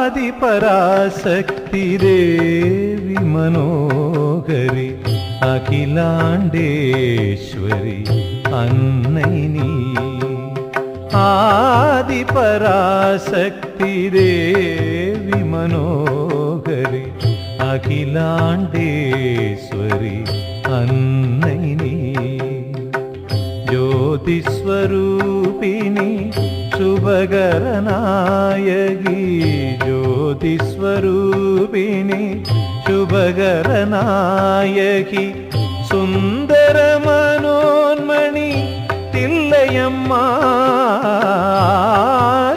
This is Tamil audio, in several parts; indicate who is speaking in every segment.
Speaker 1: ஆதிபராசக்தி தேவி மனோகரி அகிலாண்டேஸ்வரி அன்னை நீ. ஆதிபராசக்தி தேவி மனோகரி அகிலாண்டேஸ்வரி அன்னை நீ. ஜோதிஸ்வரூபிணி சுபகரநாயகி ஜோதிஸ்வரூபிணி சுபகரநாயகி சுந்தர மனோன்மணி தில்லையம்மா.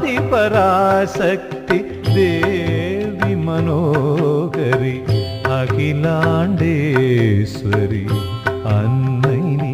Speaker 1: ஆதிபராசக்தி தேவி மனோகரி அகிலாண்டேஸ்வரி அன்னை நீ.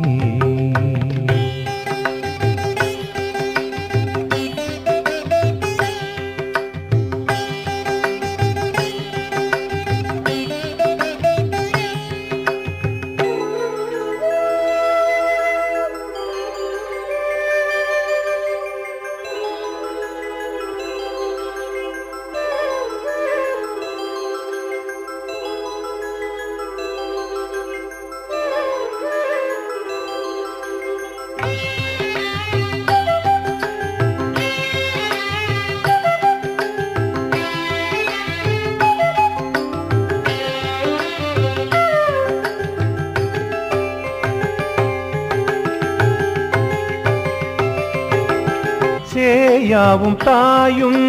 Speaker 1: சேயாவும் தாயும்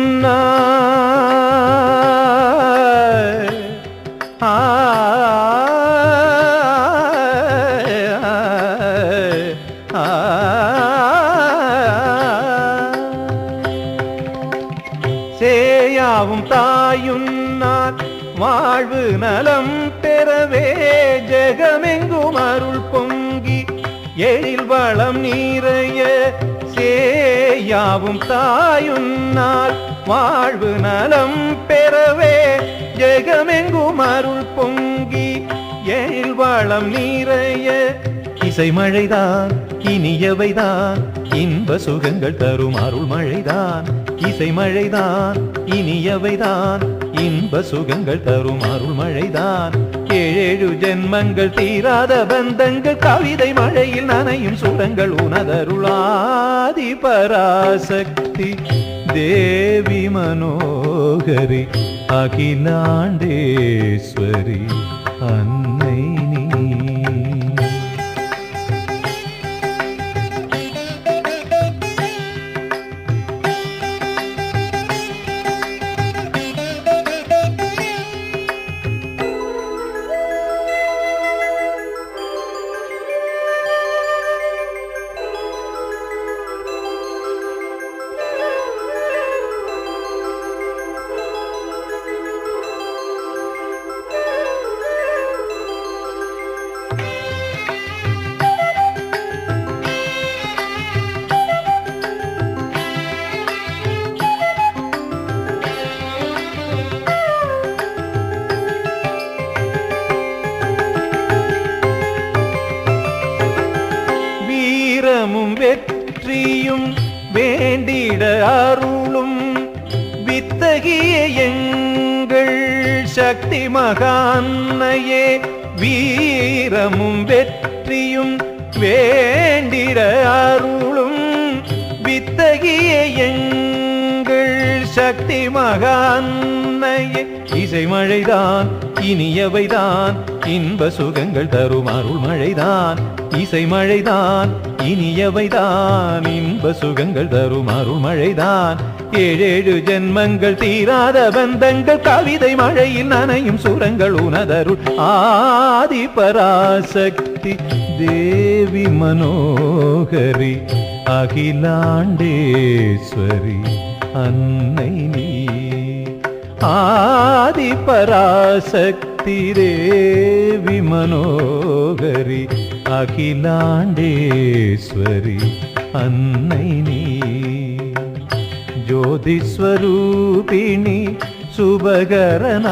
Speaker 1: சேயாவும் தாயும் நான் வாழ்வு நலம் பெறவே ஜெகமெங்கும் அருள் பொங்கி எழில் வளம் நீரைய. சேயாவும் தாயுன்னால் வாழ்வு நலம் பெறவே ஜெகமெங்கும் அருள் பொங்கி எழில் வளம் நீரைய. இசை மழைதான் இனியவைதான் இன்ப சுகங்கள் தரும் அருள் மழைதான். இசை மழைதான் இனியவைதான் இன்ப சுகங்கள் தரும் அருள் மழைதான். ஏழேழு ஜென்மங்கள் தீராத பந்தங்கள் கவிதை மழையில் நனையும் சுரங்கள் உனதருள். ஆதிபராசக்தி தேவி மனோகரி அகிலாண்டேஸ்வரி அன்னை நீ. வெற்றியும் வேண்டிட அருளும் வித்தகிய எங்கள் சக்தி மகான்னையே. வீரமும் வெற்றியும் வேண்டிட அருளும் வித்தகிய எங்கள் சக்தி மகான்னையே. இசை மழைதான் இனியவைதான் இன்ப சுகங்கள் தரும் அருள் மழைதான். இசை மழைதான் இனியவைதான் இன்ப சுகங்கள் தரும் அருள் மழைதான். ஏழேழு ஜென்மங்கள் தீராத பந்தங்கள் கவிதை மழையில் நனையும் சுரங்கள் உனதருள். ஆதிபராசக்தி தேவி மனோகரி அகிலாண்டேஸ்வரி அன்னை நீ. ஆதிபராசக்தி தேவி மனோகரி அகிலாண்டேஸ்வரி அன்னை நீ. ஜோதிஸ்வரூபிணி சுபகரநாயகி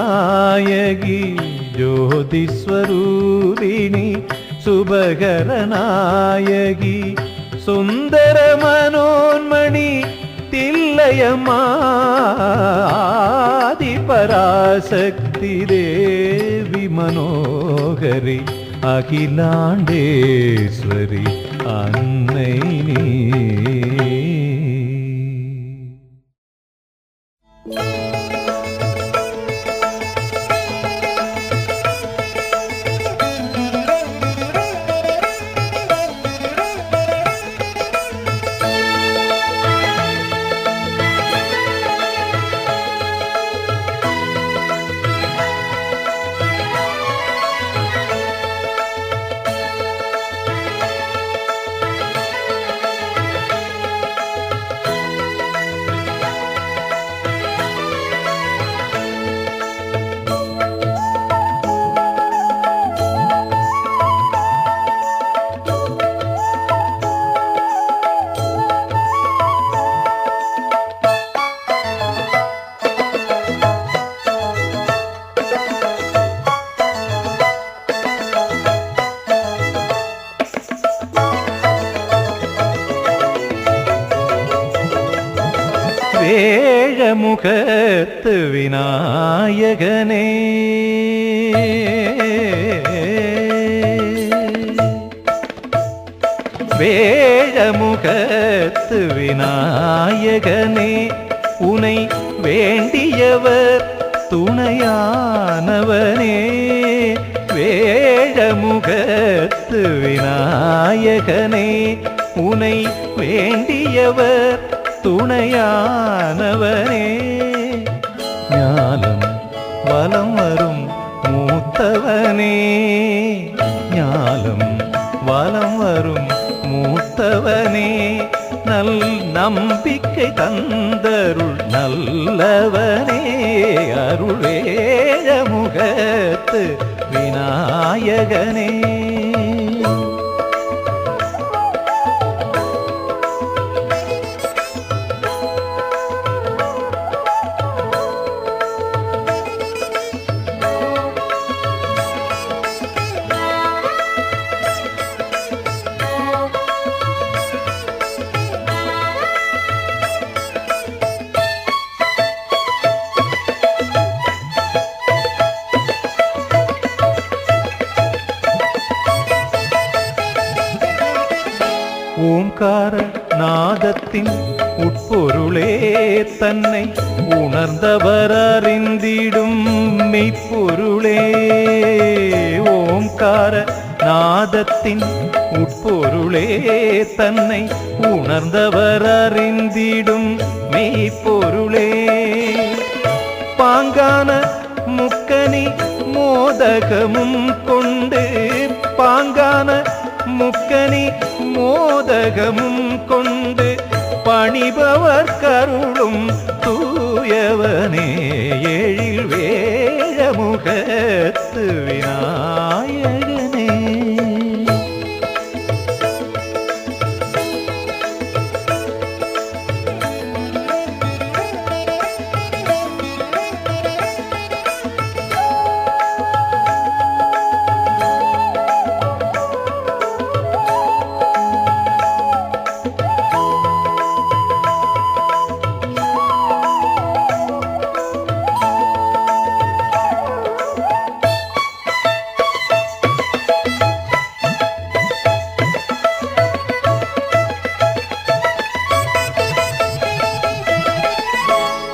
Speaker 1: ஜோதிஸ்வரூபிணி சுபகரநாயகி சுந்தர மனோன்மணி தில்லையம்மா. பராசக்தி தேவி மனோகரி அகிலாண்டேஸ்வரி அன்னை நீ. வேழமுகத்து விநாயகனே வேழமுகத்து விநாயகனே உனை வேண்டியவர் துணையானவனே. வேழமுகத்து விநாயகனே உனை வேண்டியவர் துணையானவனே. ஞானம் வலம் வரும் மூத்தவனே, ஞானம் வலம் வரும் மூத்தவனே. நல் நம்பிக்கை தந்தருள் நல்லவனே. அருள் வேழமுகத்து விநாயகனே. ஓம்கார நாதத்தின் உட்பொருளே தன்னை உணர்ந்தவர் அறிந்திடும் மெய்ப்பொருளே. ஓம்கார நாதத்தின் உட்பொருளே தன்னை உணர்ந்தவர் அறிந்திடும் மெய்ப்பொருளே. பாங்கான முக்கனி மோதகமும் கொண்டு, பாங்கான முக்கனி மோதகமும் கொண்டு பணிபவர் கருளும் தூயவனே. எழில் வேழமுகத்து விநாயகனே.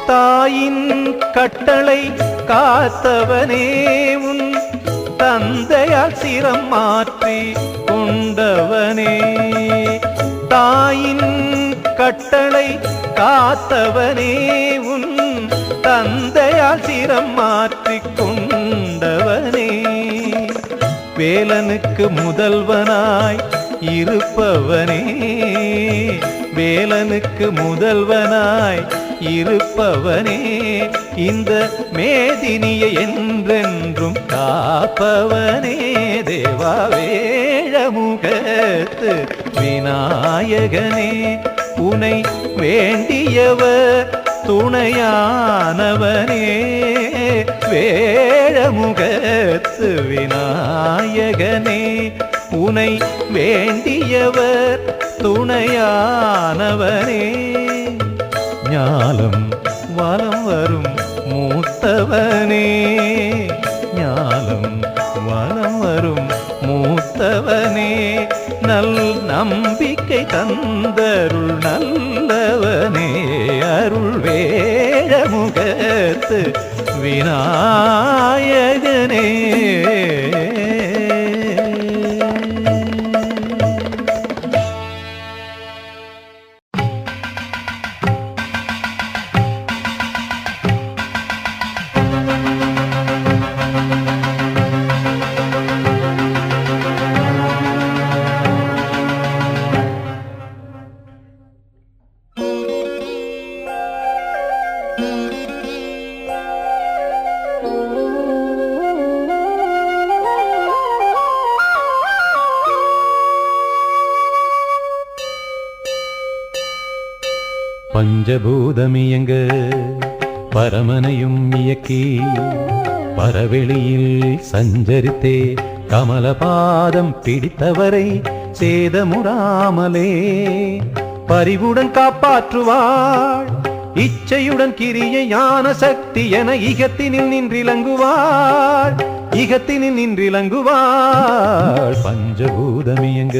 Speaker 1: தாயின் கட்டளை காத்தவனே உன் தந்தையால் சிரம் மாற்றி கொண்டவனே. தாயின் கட்டளை காத்தவனே உன் தந்தையால் சிரம் மாற்றி கொண்டவனே. வேலனுக்கு முதல்வனாய் இருப்பவனே, வேலனுக்கு முதல்வனாய் இருப்பவனே. இந்த மேதினியை என்றென்றும் காப்பவனே. தேவா வேழமுகத்து விநாயகனே உனை வேண்டியவர் துணையானவனே. வேழமுகத்து விநாயகனே உனை வேண்டியவர் துணையானவனே. ஞாலம் வலம் வரும் மூத்தவனே ஞானம் வனம் வரும் மூத்தவனே நல் நம்பிக்கை தந்தருள் நல்லவனே அருள் வேழமுகத்து விநாயகனே பஞ்சபூதமியங்க பரமனையும் இயக்கி பரவெளியில் சஞ்சரித்தே கமலபாதம் பிடித்தவரை சேதமுறாமலே பரிவுடன் காப்பாற்றுவாள் இச்சையுடன் கிரிய ஞான சக்தி என இகத்தினில் நின்றிலங்குவாள் இகத்தினில் நின்றிலங்குவாள் பஞ்சபூதமியங்க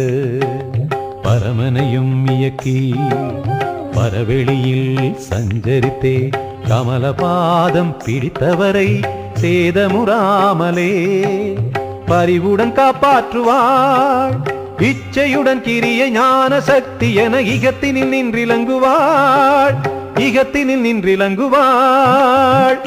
Speaker 1: பரமனையும் இயக்கி பரவெளியில் சஞ்சரித்தே கமலபாதம் பிடித்தவரை சேதமுறாமலே பரிவுடன் காப்பாற்றுவாள் இச்சையுடன் கிரிய ஞான சக்தி என இகத்தினில் நின்றிலங்குவாள் இகத்தினில் நின்றிலங்குவாள்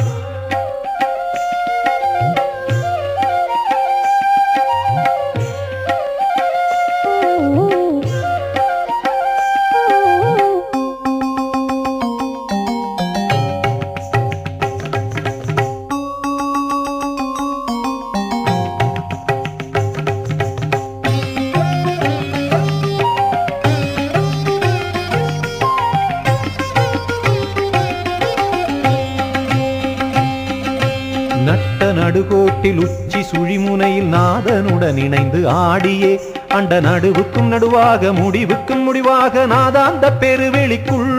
Speaker 1: நடுகோட்டில் உச்சி சுழிமுனையில் நாதனுடன் இணைந்து ஆடியே அண்ட நடுவுக்கும் நடுவாக முடிவுக்கும் முடிவாக நாதாந்த பெருவெளிக்குள்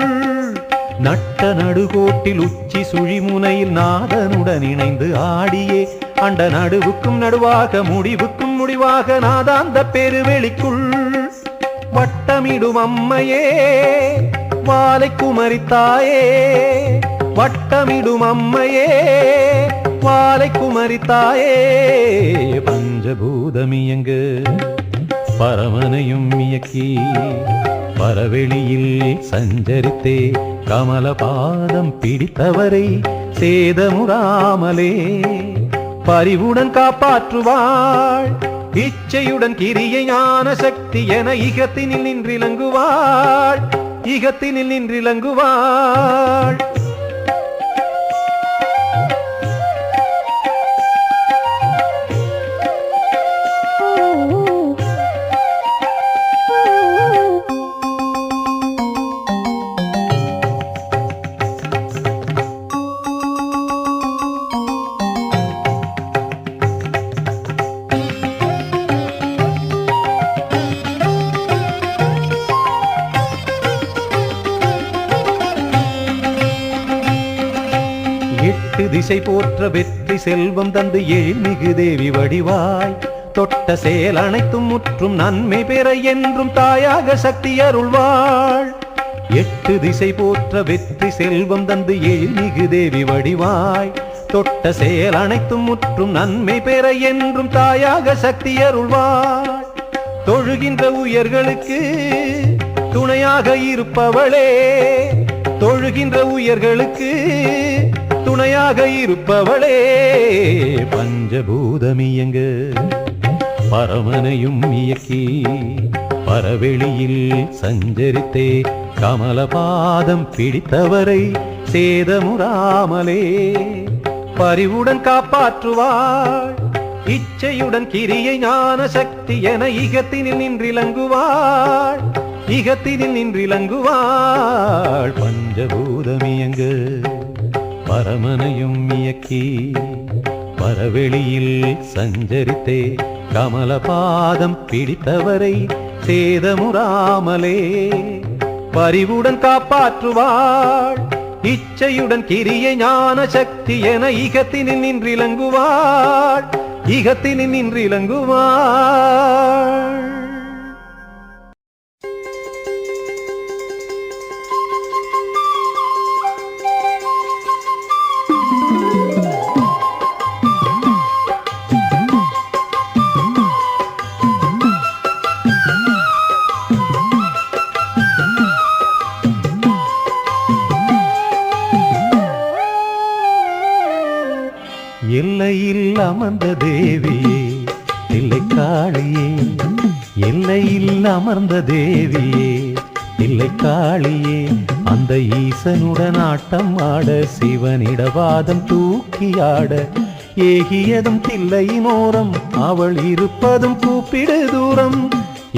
Speaker 1: நட்ட நடுகோட்டில் உச்சி சுழிமுனையில் நாதனுடன் இணைந்து ஆடியே அண்ட நடுவுக்கும் நடுவாக முடிவுக்கும் முடிவாக நாதாந்த பெருவெளிக்குள் வட்டமிடும் அம்மையே வாலை குமரித்தாயே வட்டமிடும் அம்மையே வாலை குமரித்தாயே பஞ்சபூதமியங்க பரமனையும் இயக்கி பரவெளியில் சஞ்சரித்தே கமலபாதம் பிடித்தவரை சேதமுறாமலே பரிவுடன் காப்பாற்றுவாள் இச்சையுடன் கிரிய ஞான சக்தி என இகத்தினில் நின்றிலங்குவாள் இகத்தினில் நின்றிலங்குவாள் திசை போற்ற வெற்றி செல்வம் தந்து எழில்மிகு தேவி வடிவாய் தொட்ட செயல் அனைத்தும் முற்றும் நன்மை பெற என்றும் தாயாக சக்தி அருள்வாள் எட்டு திசை போற்ற வெற்றி செல்வம் தந்து எழில்மிகு தேவி வடிவாய் தொட்ட செயல் அனைத்தும் முற்றும் நன்மை பெற என்றும் தாயாக சக்தி அருள்வாள் தொழுகின்ற உயர்களுக்கு துணையாக இருப்பவளே தொழுகின்ற உயர்களுக்கு துணையாக இருப்பவளே பஞ்சபூதமியங்க பரமனையும் இயக்கி பரவெளியில் சஞ்சரித்தே கமலபாதம் பிடித்தவரை சேதமுறாமலே பரிவுடன் காப்பாற்றுவாள் இச்சையுடன் கிரியை ஞான சக்தி என இகத்தினில் நின்றிலங்குவாள் இகத்தினில் நின்றிலங்குவாள் பஞ்சபூதமியங்க பரமனையும் இயக்கி பரவெளியில் சஞ்சரித்தே கமலபாதம் பிடித்தவரை சேதமுறாமலே பரிவுடன் காப்பாற்றுவாள் இச்சையுடன் கிரியை ஞான சக்தி என இகத்தினில் நின்றிலங்குவாள், இகத்தினில் நின்றிலங்குவாள். எல்லையில் அமர்ந்த தேவியே இல்லை காளியே, எல்லையில் அமர்ந்த தேவியே இல்லை காளியே, அந்த ஈசனுடன் ஆட்டம் ஆட சிவனிடவாதம் தூக்கியாட, ஏகியதும் தில்லையின் ஓரம் அவள் இருப்பதும் கூப்பிடு தூரம்.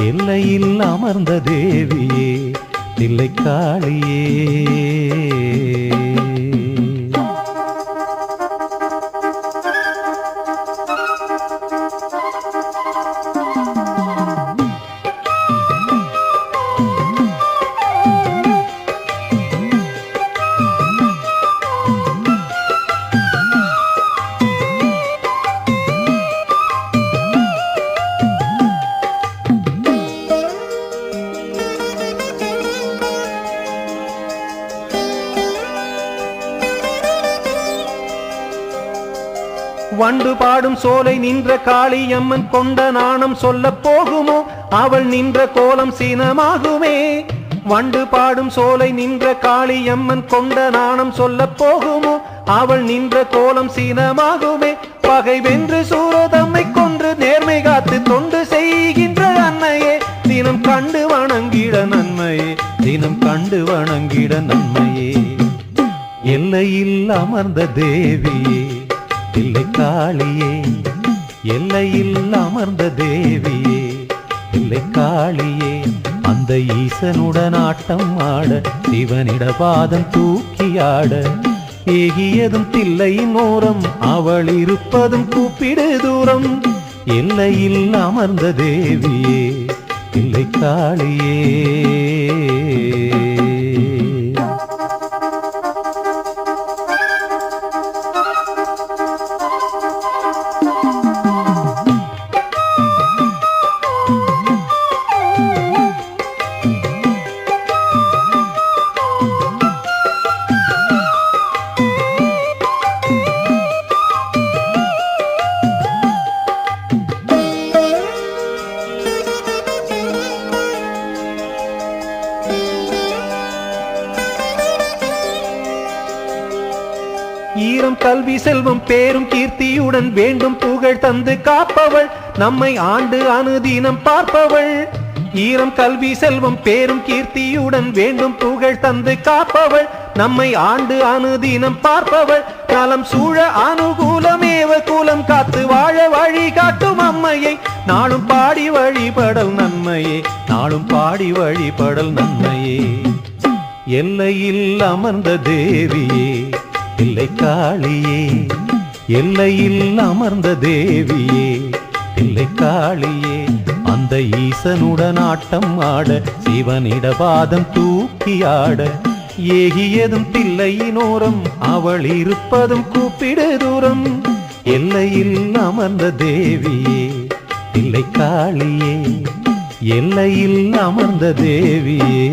Speaker 1: எல்லையில் அமர்ந்த தேவியே இல்லை காளியே. வண்டு பாடும் சோலை நின்ற காளியம்மன் கொண்ட நாணம் சொல்ல போகுமோ, அவள் நின்ற கோலம் சீனமாகுமே. வண்டு பாடும் சோலை நின்ற காளியம்மன் கொண்ட நாணம் சொல்ல போகுமோ, அவள் நின்ற கோலம் சீனமாகுமே. பகை வென்று சூரதம்மை கொன்று நேர்மை காத்து தொண்டு செய்கின்ற அன்னையே, தினம் கண்டு வணங்கிட நன்மையே, தினம் கண்டு வணங்கிட நன்மையே. எல்லையில் அமர்ந்த தேவியே இல்லை காளியே, எல்லையில் அமர்ந்த தேவியே இல்லை காளியே, அந்த ஈசனுடன் ஆட்டம் ஆட சிவனிடபாதம் தூக்கியாட, ஏகியதும் தில்லையின் ஓரம் அவள் இருப்பதும் கூப்பிடு தூரம். எல்லையில் அமர்ந்த தேவியே இல்லை காளியே. ஈரம் கல்வி செல்வம் பேரும் கீர்த்தியுடன் வேண்டும் புகழ் தந்து காப்பவள், நம்மை ஆண்டு அனுதினம் பார்ப்பவள். ஈரம் கல்வி செல்வம் பேரும் கீர்த்தியுடன் வேண்டும் புகழ் தந்து காப்பவள், நம்மை ஆண்டு அனுதினம் பார்ப்பவள். நலம் சூழ அனுகூலமேவ கூலம் காத்து வாழ வழி காட்டும் அம்மையை, நாளும் பாடி வழிபடல் நன்மையே, நாளும் பாடி வழிபடல் நன்மையே. எல்லையில் அமர்ந்த தேவியே இல்லை காளியே, எல்லையில் அமர்ந்த தேவியே இல்லை காளியே, அந்த ஈசனுடன் ஆட்டம் ஆட சிவனிடபாதம் தூக்கியாட, ஏகியதும் தில்லையினோரம் அவள் இருப்பதும் கூப்பிடு தூரம். எல்லையில் அமர்ந்த தேவியே இல்லை காளியே, எல்லையில் அமர்ந்த தேவியே.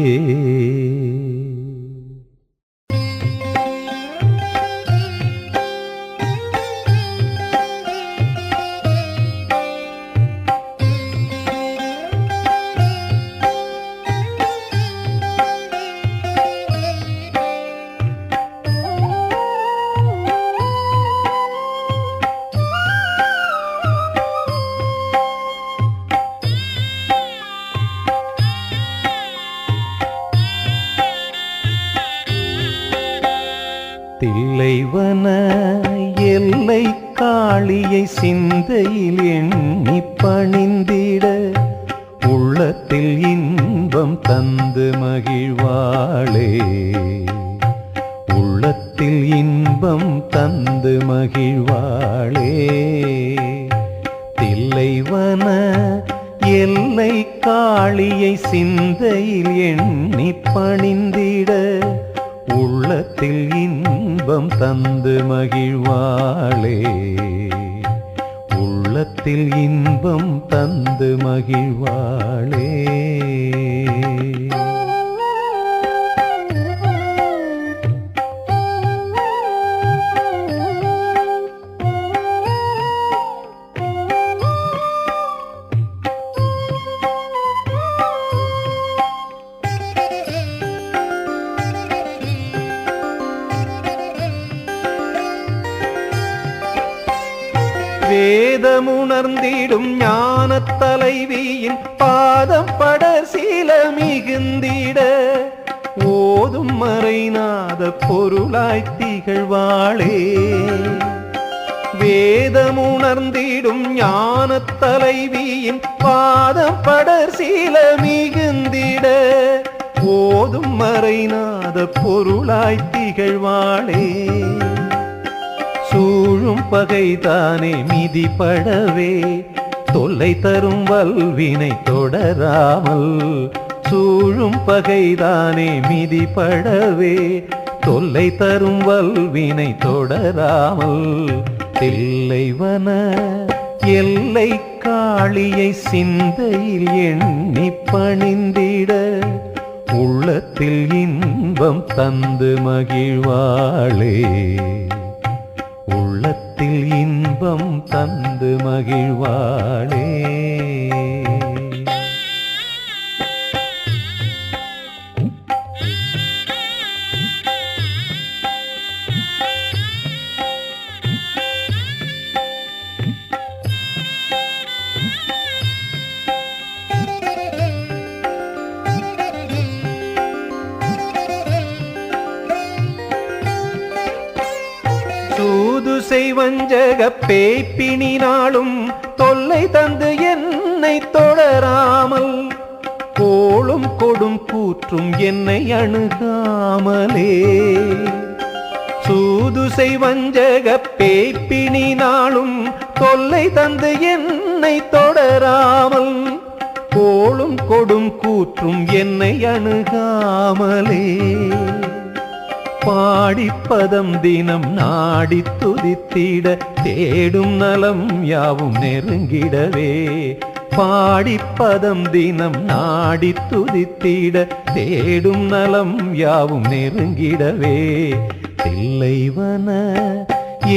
Speaker 1: தில்லைவன எல்லை காளியை சிந்தையில் எண்ணி பணிந்திட, உள்ளத்தில் இன்பம் தந்து மகிழ்வாளே, உள்ளத்தில் இன்பம் தந்து மகிழ்வாளே. தில்லைவன எல்லை காளியை சிந்தையில் எண்ணி பணிந்திட, உள்ளத்தில் இன்பம் தந்து மகிழ்வாளே, உள்ளத்தில் இன்பம் தந்து மகிழ்வாளே. வேதமுணர்ந்திடும் ஞானத் தலைவியின் பாதம் பட சீல மிகுந்திட ஓதும் மறைநாத பொருளாய் திகழ்வாளே. வேதமுணர்ந்திடும் ஞானத் தலைவியின் பாதம் பட சீல மிகுந்திட ஓதும் மறைநாத பொருளாய் திகழ்வாளே. சூழும் பகைதானே மிதிப்படவே தொல்லை தரும் வல்வினை தொடராமல், சூழும் பகைதானே மிதிப்படவே தொல்லை தரும் வல்வினை தொடராமல், தில்லைவன எல்லை காளியை சிந்தையில் எண்ணி பணிந்திட உள்ளத்தில் இன்பம் தந்து மகிழ்வாளே, உள்ளத்தில் இன்பம் தந்து மகிழ்வாளே. தூது செய்வஞ்சக பேய்ப்பினினாலும் தொல்லை தந்து என்னை தொடராமல், கோளும் கொடும் கூற்றும் என்னை அணுகாமலே. சூது செய்வஞ்சக பேய்ப்பினினாலும் தொல்லை தந்து என்னை தொடராமல், கோளும் கொடும் கூற்றும் என்னை அணுகாமலே. பாடிப்பதம் தினம் நாடி துதித்திட தேடும் நலம் யாவும் நெருங்கிடவே, பாடிப்பதம் தினம் நாடி துதித்திட தேடும் நலம் யாவும் நெருங்கிடவே, தில்லைவன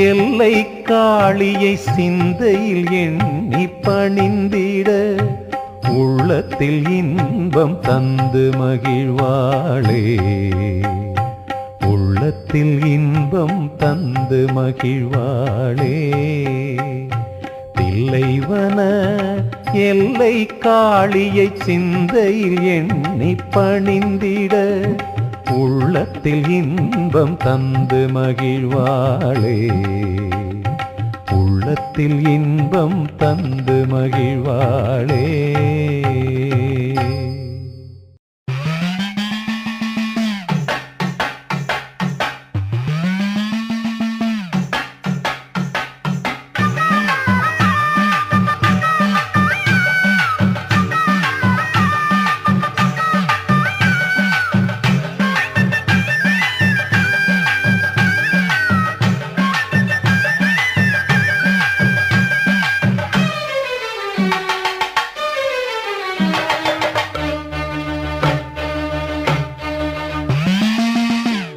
Speaker 1: எல்லை காளியை சிந்தையில் எண்ணி பணிந்திட உள்ளத்தில் இன்பம் தந்து மகிழ்வாளே, உள்ளத்தில் இன்பம் தந்து மகிழ்வாளே. தில்லைவன எல்லை காளியை சிந்தையில் எண்ணி பணிந்திட உள்ளத்தில் இன்பம் தந்து மகிழ்வாளே, உள்ளத்தில் இன்பம் தந்து மகிழ்வாளே.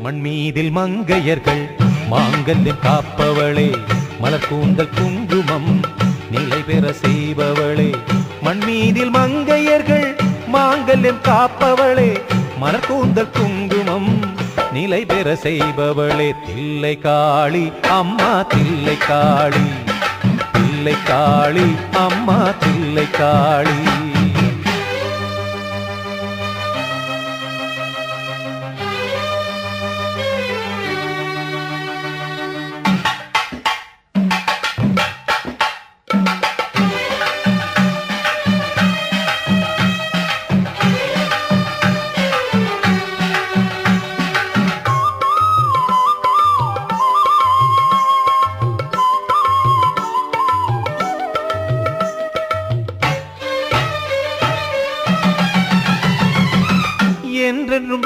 Speaker 1: மண்மீதில் மங்கையர்கள் மாங்கல்யம் காப்பவளே, மலர் கூந்தல் குங்குமம் நிலை பெற செய்பவளே. மண்மீதில் மங்கையர்கள் மாங்கல்யம் காப்பவளே, மலர் கூந்தல் குங்குமம் நிலை பெற செய்பவளே. தில்லை காளி அம்மா தில்லை காளி, தில்லை காளி அம்மா தில்லை காளி.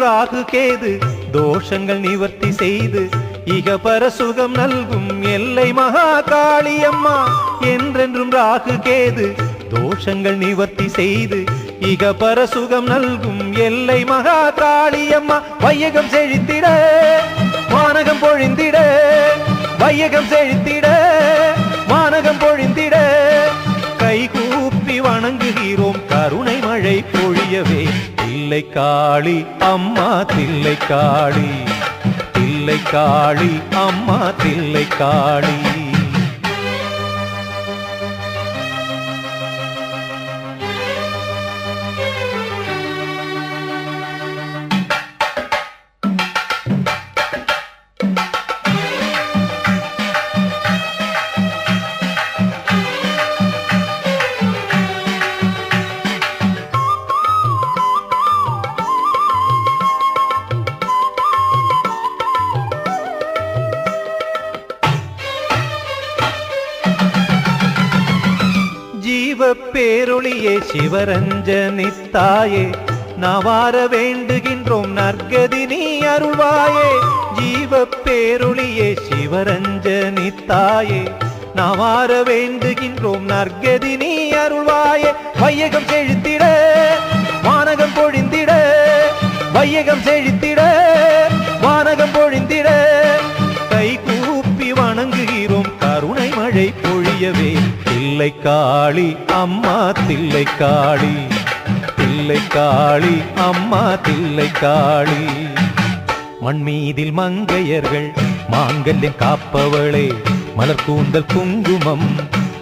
Speaker 1: ராகு கேது தோஷங்கள் நிவர்த்தி செய்து இகபர சுகம் நல்கும் எல்லை மகா காளியம்மா. என்றென்றும் ராகு கேது தோஷங்கள் நிவர்த்தி செய்து இகபர சுகம் நல்கும் எல்லை மகா காளியம்மா. வையகம் செழித்திட வானகம் பொழிந்திட, வையகம் செழித்திட வானகம் பொழிந்திட, கைகூப்பி வணங்குகிறோம் கருணை மழை பொழியவே. தில்லை காளி அம்மா தில்லை காளி, தில்லை காளி அம்மா தில்லை காளி. பேரொளியே சிவரஞ்சனித்தாயே, நவார வேண்டுகின்றோம் நற்கதி நீ அருள்வாயே. ஜீவ பேரொளியே சிவரஞ்சனித்தாயே, நவார வேண்டுகின்றோம் நற்கதி நீ அருள்வாயே. வையகம் செழித்திட வானகம் பொழிந்திட, வையகம் செழித்திட வானகம் பொழிந்திட, கை கூப்பி வணங்குகிறோம் கருணை மழை பொழியவே. தில்லை காளி அம்மா தில்லை காளி, தில்லை காளி அம்மா தில்லை காளி. மண்மீதில் மங்கையர்கள் மாங்கல்யம் காப்பவளே, மலர் கூந்தல் குங்குமம்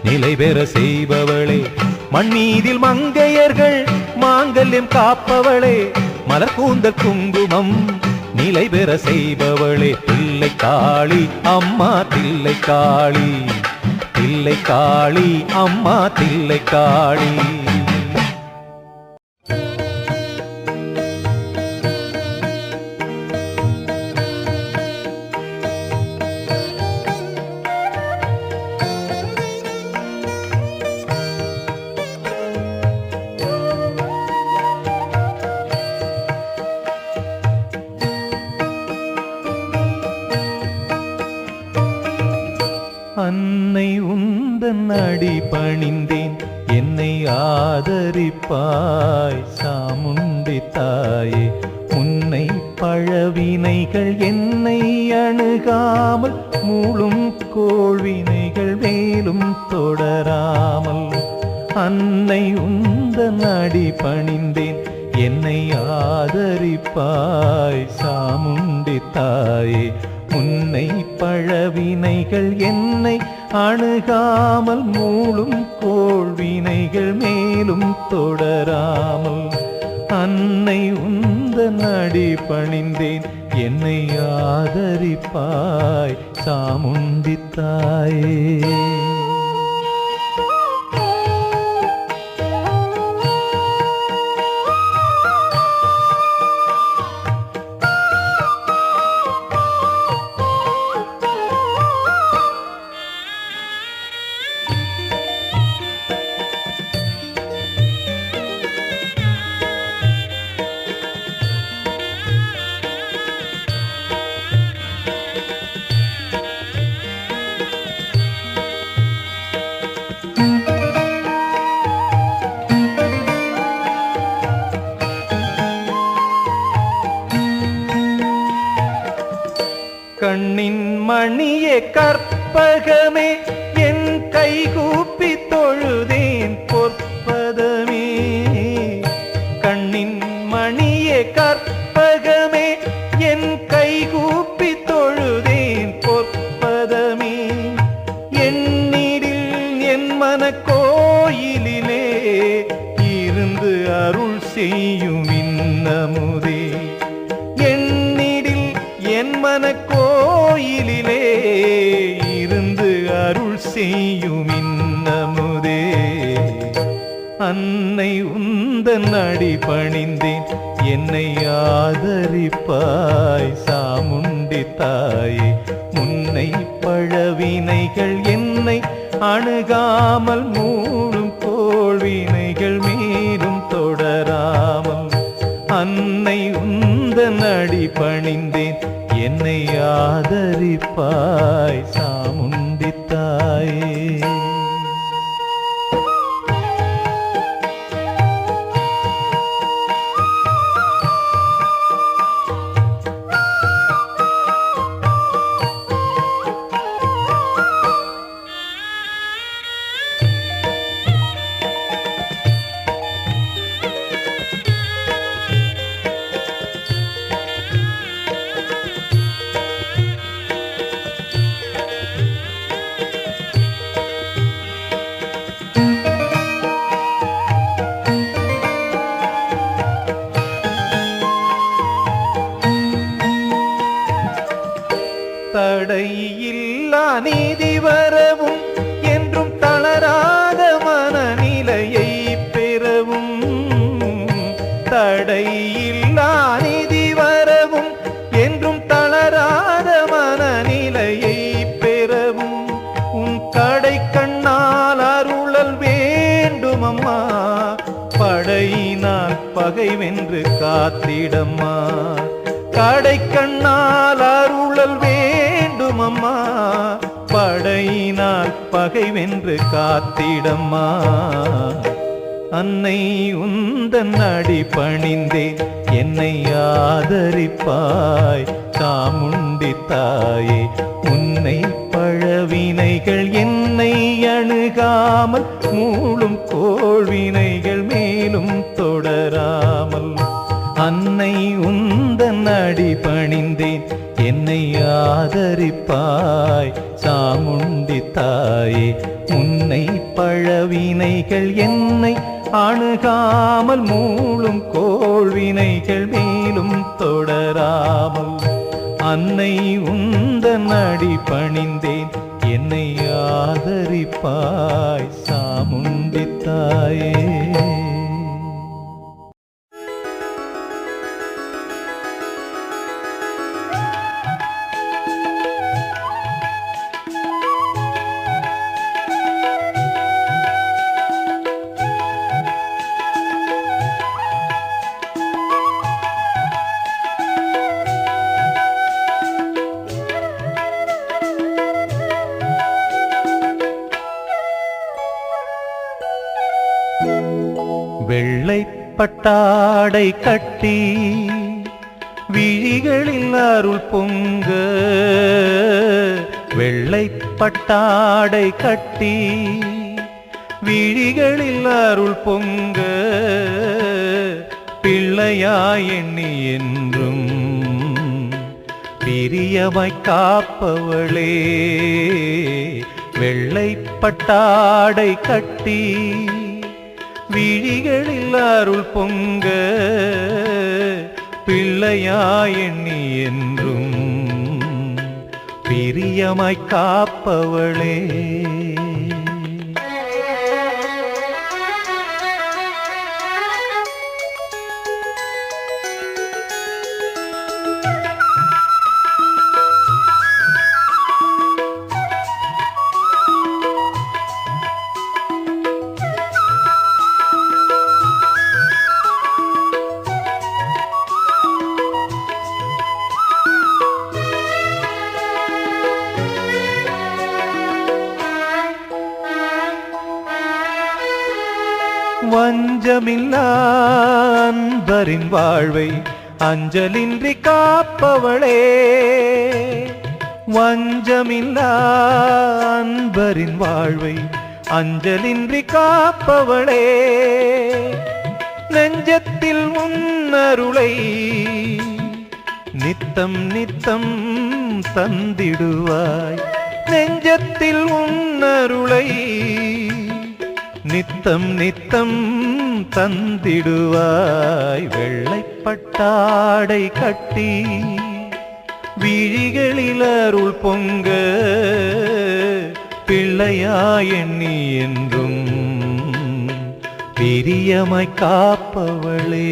Speaker 1: நிலை பெற செய்பவளே. மண்மீதில் மங்கையர்கள் மாங்கல்யம் காப்பவளே, மலர் கூந்தல் குங்குமம் நிலை பெற செய்பவளே. தில்லை காளி அம்மா தில்லை காளி, தில்லை காளி அம்மா தில்லை காளி. அன்னை உந்தன் அடி பணிந்தேன், என்னை ஆதரிப்பாய் சாமுண்டி தாயே. முன்னை பழவினைகள் என்னை அணுகாமல், மூளும் கோள்வினைகள் மேலும் தொடராமல். அன்னை உந்தன் அடி பணிந்தேன், என்னை ஆதரிப்பாய் சாமுண்டி தாயே. முன்னை பழவினைகள் என்னை அணுகாமல், மூளும் கோள்வினைகள் மேலும் தொடராமல். அன்னை உந்தன் அடி பணிந்தேன், என்னை ஆதரிப்பாய் சாமுண்டி தாயே. கண்ணின் மணியே கற்பகமே, என் கைகூப்பி தொழுதேன் பொற்பதமே. கண்ணின் மணியே கற்பகமே, என் கைகூப்பி தொழுதேன் பொற்பதமே. எண்ணிடில் என் மன கோயிலிலே இருந்து அருள் செய்யும் இன்னமுதே. எண்ணிடில் என் மன கோயிலிலே இருந்து அருள் செய்யும் இன்னமுதே. அன்னை உந்தன் அடி பணிந்தேன், என்னை ஆதரிப்பாய் சாமுண்டி தாயே. முன்னை பழவினைகள் என்னை அணுகாமல், மூடும் கோள்வினைகள் மீதும் தொடராமல். அன்னை உந்த உந்தன் அடி பணிந்தேன் என்னை ஆதரிப்பாய் சாமுண்டி தாயே. தடையில்லா நீதி வரவும் என்றும் தளராத மனநிலையை பெறவும், தடையில்லா நீதி வரவும் என்றும் தளராத மனநிலையை பெறவும், உன் கடை கண்ணால் அருளல் வேண்டும் அம்மா, படையினால் பகை வென்று காத்திடம்மா. கடை கண்ணால் அருளல் வேண்டும் அம்மா, படையினால் பகை வென்று காத்திடம்மா. அன்னை உந்தன் அடி பணிந்தேன் என்னை ஆதரிப்பாய் சாமுண்டி தாயே. உன்னை பழவினைகள் என்னை அணுகாமல், மூளும் கோள்வினைகள் மேலும் தொடராமல். அன்னை உந்தன் அடி பணிந்தேன் என்னை ஆதரிப்பாய் சாமுண்டி தாயே. உன்னை பழவினைகள் என்னை அணுகாமல், மூளும் கோள்வினைகள் மேலும் தொடராமல். அன்னை உந்தன் அடி பணிந்தேன் என்னை ஆதரிப்பாய் சாமுண்டி தாயே. வெள்ளைப்பட்டாடை கட்டி விழிகளில் அருள் பொங்க, வெள்ளைப்பட்டாடை கட்டி விழிகளில் அருள் பொங்க, பிள்ளையாய் எண்ணி என்றும் பிரியமாய் காப்பவளே. வெள்ளைப்பட்டாடை கட்டி விழிகளில் அருள் பொங்க, பிள்ளையாய் எண்ணி என்றும் பிரியமாய் காப்பவளே. வஞ்சமில்லா அன்பரின் வாழ்வை அஞ்சலின்றி காப்பவளே. வஞ்சமில்லா அன்பரின் வாழ்வை அஞ்சலின்றி காப்பவளே. நெஞ்சத்தில் உன்னருளை நித்தம் நித்தம் தந்திடுவாய். நெஞ்சத்தில் உன்னருளை நித்தம் நித்தம் தந்திடுவாய். வெள்ளைப்பட்டாடை கட்டி விழிகளில் அருள் பொங்க, பிள்ளையாய் எண்ணி என்றும் பிரியமாய் காப்பவளே.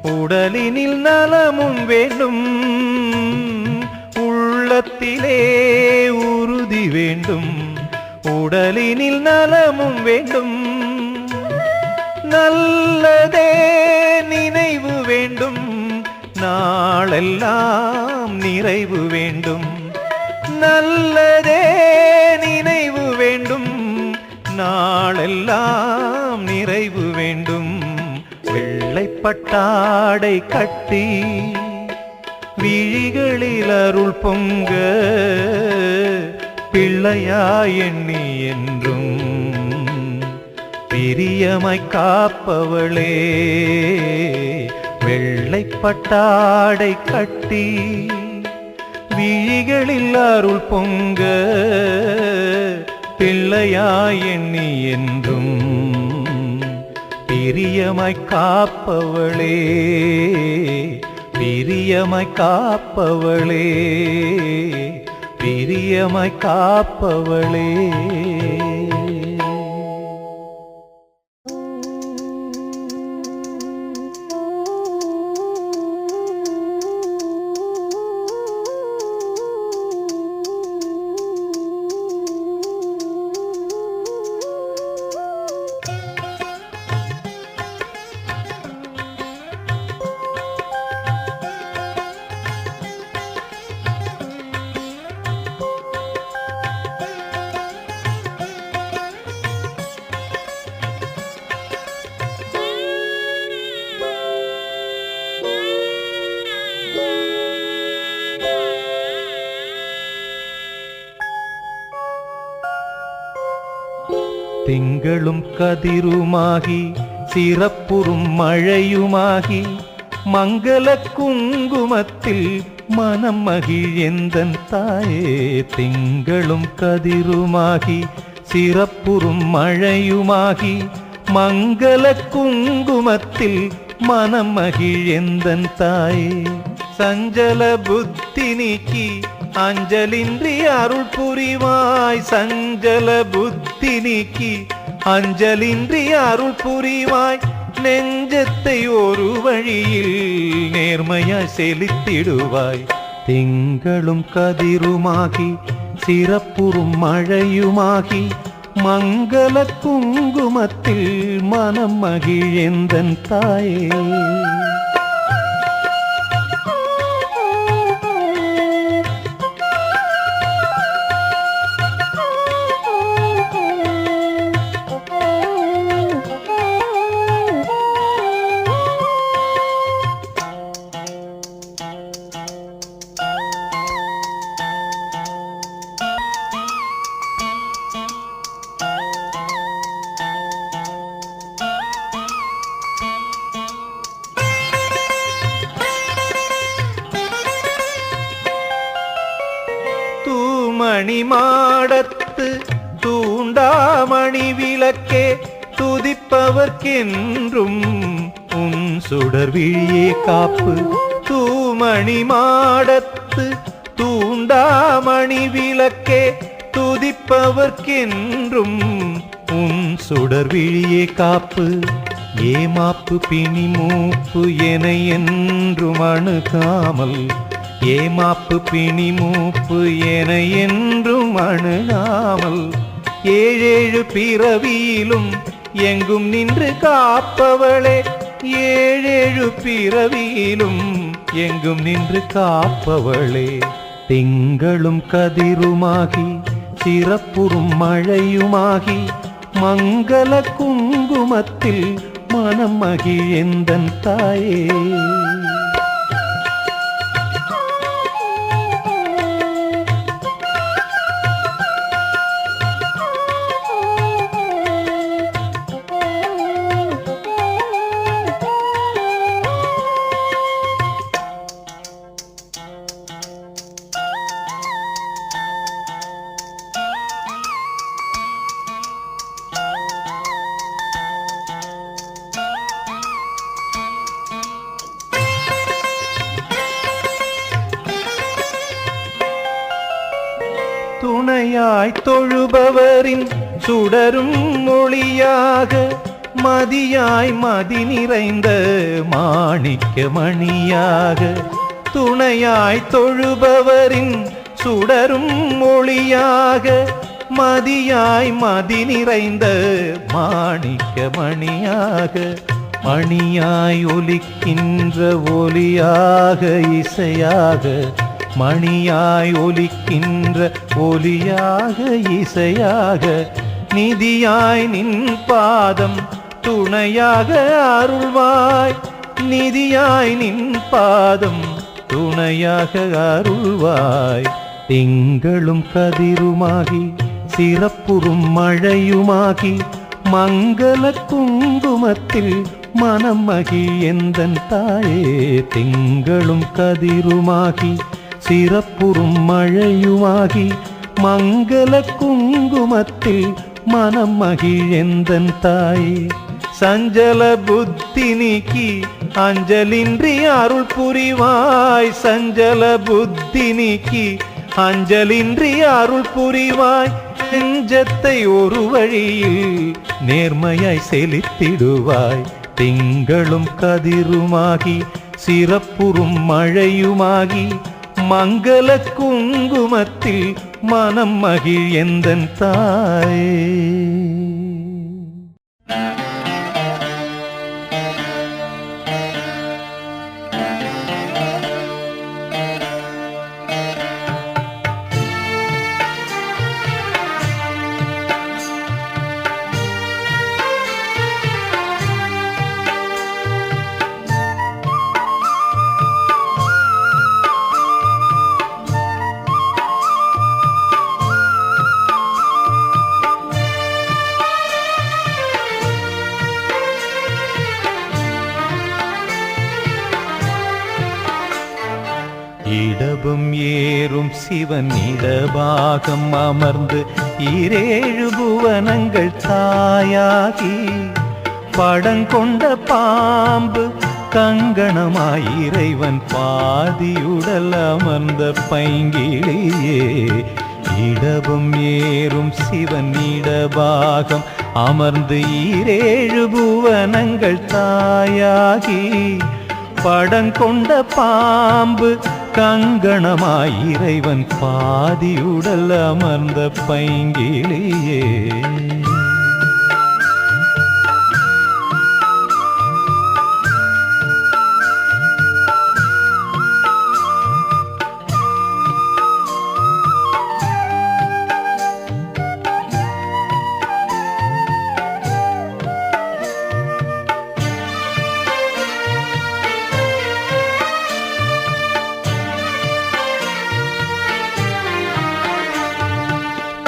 Speaker 1: உடலினில் நலமும் வேண்டும், உள்ளத்திலே உறுதி வேண்டும். உடலினில் நலமும் வேண்டும், நல்லதே நினைவு வேண்டும். நாளெல்லாம் நிறைவு வேண்டும், நல்லதே நினைவு வேண்டும். நாளெல்லாம் நிறைவு வேண்டும். வெள்ளைப்பட்டாடை கட்டி விழிகளில் அருள் பொங்க, பிள்ளையாய் எண்ணி என்றும் பிரியமாய் காப்பவளே. வெள்ளைப்பட்டாடை கட்டி விழிகளில் அருள் பொங்க, பிள்ளையாய் எண்ணி என்றும் பிரியமாய் காப்பவளே. பிரியமாய் காப்பவளே, பிரியமாய் காப்பவளே. திங்களும் கதிருமாகி சிறப்புறும் மழையுமாகி, மங்கள குங்குமத்தில் மனம் மகிழ்ந்தன் தாயே. திங்களும் கதிருமாகி சிறப்புறும் மழையுமாகி, மங்கள குங்குமத்தில் மனம் மகிழ்ந்தன் தாயே. சஞ்சல புத்தி நீக்கி அஞ்சலின்றி அருள் புரிவாய். சஞ்சல புத்தி நீக்கி அஞ்சலின்றி அருள் புரிவாய். நெஞ்சத்தை ஒரு வழியில் நேர்மையாய் செலுத்திடுவாய். திங்களும் கதிருமாகி சிறப்புறும் மழையுமாகி, மங்கள குங்குமத்தில் மனம் மகிழ்ந்தன் தாயே. மணிமாடத்து தூண்டாமணி விளக்கே, துதிப்பவர்க்கென்றும் உன் சுடர் விழியே காப்பு. தூமணி மாடத்து தூண்டாமணி விளக்கே, துதிப்பவர்க்கென்றும் உன் சுடர் விழியே காப்பு. ஏமாப்பு பிணி மூப்பு என என்றும் அணுகாமல், ஏமாப்பு பிணி மூப்பு என என்றும் அணுகாமல், ஏழேழு பிறவியிலும் எங்கும் நின்று காப்பவளே. ஏழேழு பிறவியிலும் எங்கும் நின்று காப்பவளே. திங்களும் கதிருமாகி சிறப்புறும் மழையுமாகி, மங்கள குங்குமத்தில் மனம் மகிழ்ந்தன் தாயே. துணையாய் தொழுபவரின் சுடரும் மொழியாக, மதியாய் மதி நிறைந்த மாணிக்க மணியாக துணையாய் தொழுபவரின் சுடரும் ஒளியாக மதியாய் மதி நிறைந்த மாணிக்க மணியாக மணியாய் ஒலிக்கின்ற ஒலியாக இசையாக மணியாய் ஒலிக்கின்ற ஒலியாக இசையாக நிதியாய் நின் பாதம் துணையாக அருள்வாய் நிதியாய் நின் பாதம் துணையாக அருள்வாய் திங்களும் கதிருமாகி சிறப்புறும் மழையுமாகி மங்கள குங்குமத்தில் மனம் மகி எந்தன் தாயே திங்களும் கதிருமாகி சிறப்புறும் மழையுமாகி மங்கள குங்குமத்தில் மனம் மகி எந்தன் தாயே சஞ்சல புத்தி நீக்கி அஞ்சலின்றி அருள் புரிவாய் சஞ்சல புத்தி நீக்கி அஞ்சலின்றி அருள் புரிவாய் நெஞ்சத்தை ஒரு வழியில் நேர்மையாய் செலுத்திடுவாய் திங்களும் கதிருமாகி சிறப்புறும் மழையுமாகி மங்கள குங்குமத்தில் மனம் மகிழ் எந்தன் தாயே. இடபம் ஏறும் சிவன் இடபாகம் அமர்ந்து இரேழு புவனங்கள் தாயாகி படங்கொண்ட பாம்பு கங்கணமாய் இறைவன் பாதியுடல் அமர்ந்த பைங்கிளியே இடபம் ஏறும் சிவன் இடபாகம் அமர்ந்து இரேழு புவனங்கள் தாயாகி படங்கொண்ட பாம்பு கங்கணமாய் இறைவன் பாதியுடல் அமர்ந்த பைங்கிளியே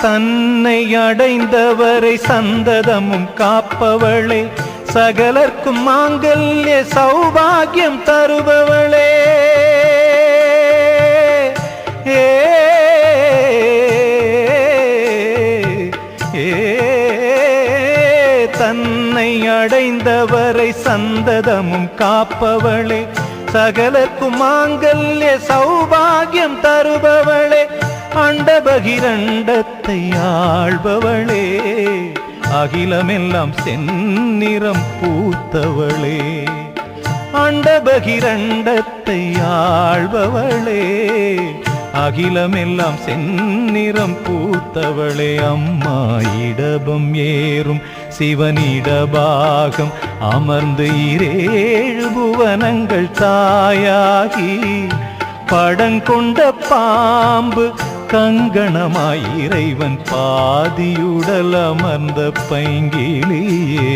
Speaker 1: தன்னை அடைந்தவரை சந்ததமும் காப்பவளே சகலர்க்கும் மாங்கல்ய சௌபாகியம் தருபவளே தன்னை அடைந்தவரை சந்ததமும் காப்பவளே சகலர்க்கும் மாங்கல்ய சௌபாகியம் தருபவளே அண்டபகிரண்டத்தை ஆள்பவளே அகிலமெல்லாம் செந்நிறம் பூத்தவளே அண்டபகிரண்டத்தை ஆள்பவளே அகிலமெல்லாம் செந்நிறம் பூத்தவளே அம்மா இடபம் ஏறும் சிவனிடபாகம் அமர்ந்து இரேழு புவனங்கள் தாயாகி படங்கொண்ட பாம்பு கங்கணமாய் இறைவன் பாதியுடல் அமர்ந்த பைங்கிளியே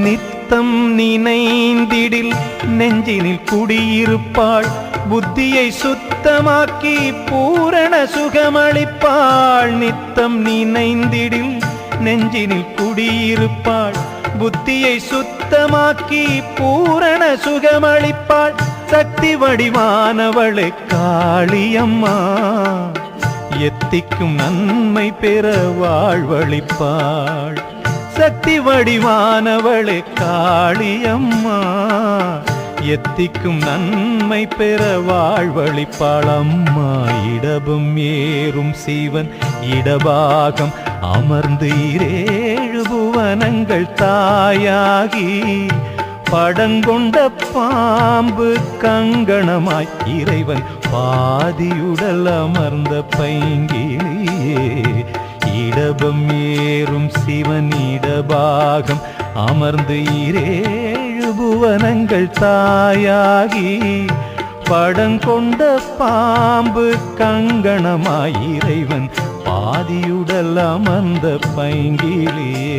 Speaker 1: நித்தம் நினைந்திடில் நெஞ்சினில் குடியிருப்பாள் புத்தியை சுத்தமாக்கி பூரண சுகமளிப்பாள் நித்தம் நினைந்திடில் நெஞ்சினில் குடியிருப்பாள் புத்தியை சுத்தமாக்கி பூரண சுகமளிப்பாள் சக்தி வடிவானவளே காளியம்மா எத்திக்கும் நன்மை பெற வாழ்வழிப்பாள். சக்தி வடிவானவளே காளியம்மா, எத்திக்கும் நன்மை பெற வாழ்வழிப்பாள். அம்மா இடபம் ஏறும் சிவன் இடபாகம் அமர்ந்து 7 புவனங்கள் தாயாகி படங்கொண்ட பாம்பு கங்கணமாய் இறைவன் பாதியுடல் அமர்ந்த பைங்கிளியே. இடபம் ஏறும் சிவன் இடபாகம் அமர்ந்து 7 புவனங்கள் தாயாகி படங்கொண்ட பாம்பு கங்கணமாய் இறைவன் பாதியுடல் அமர்ந்த பைங்கிளியே.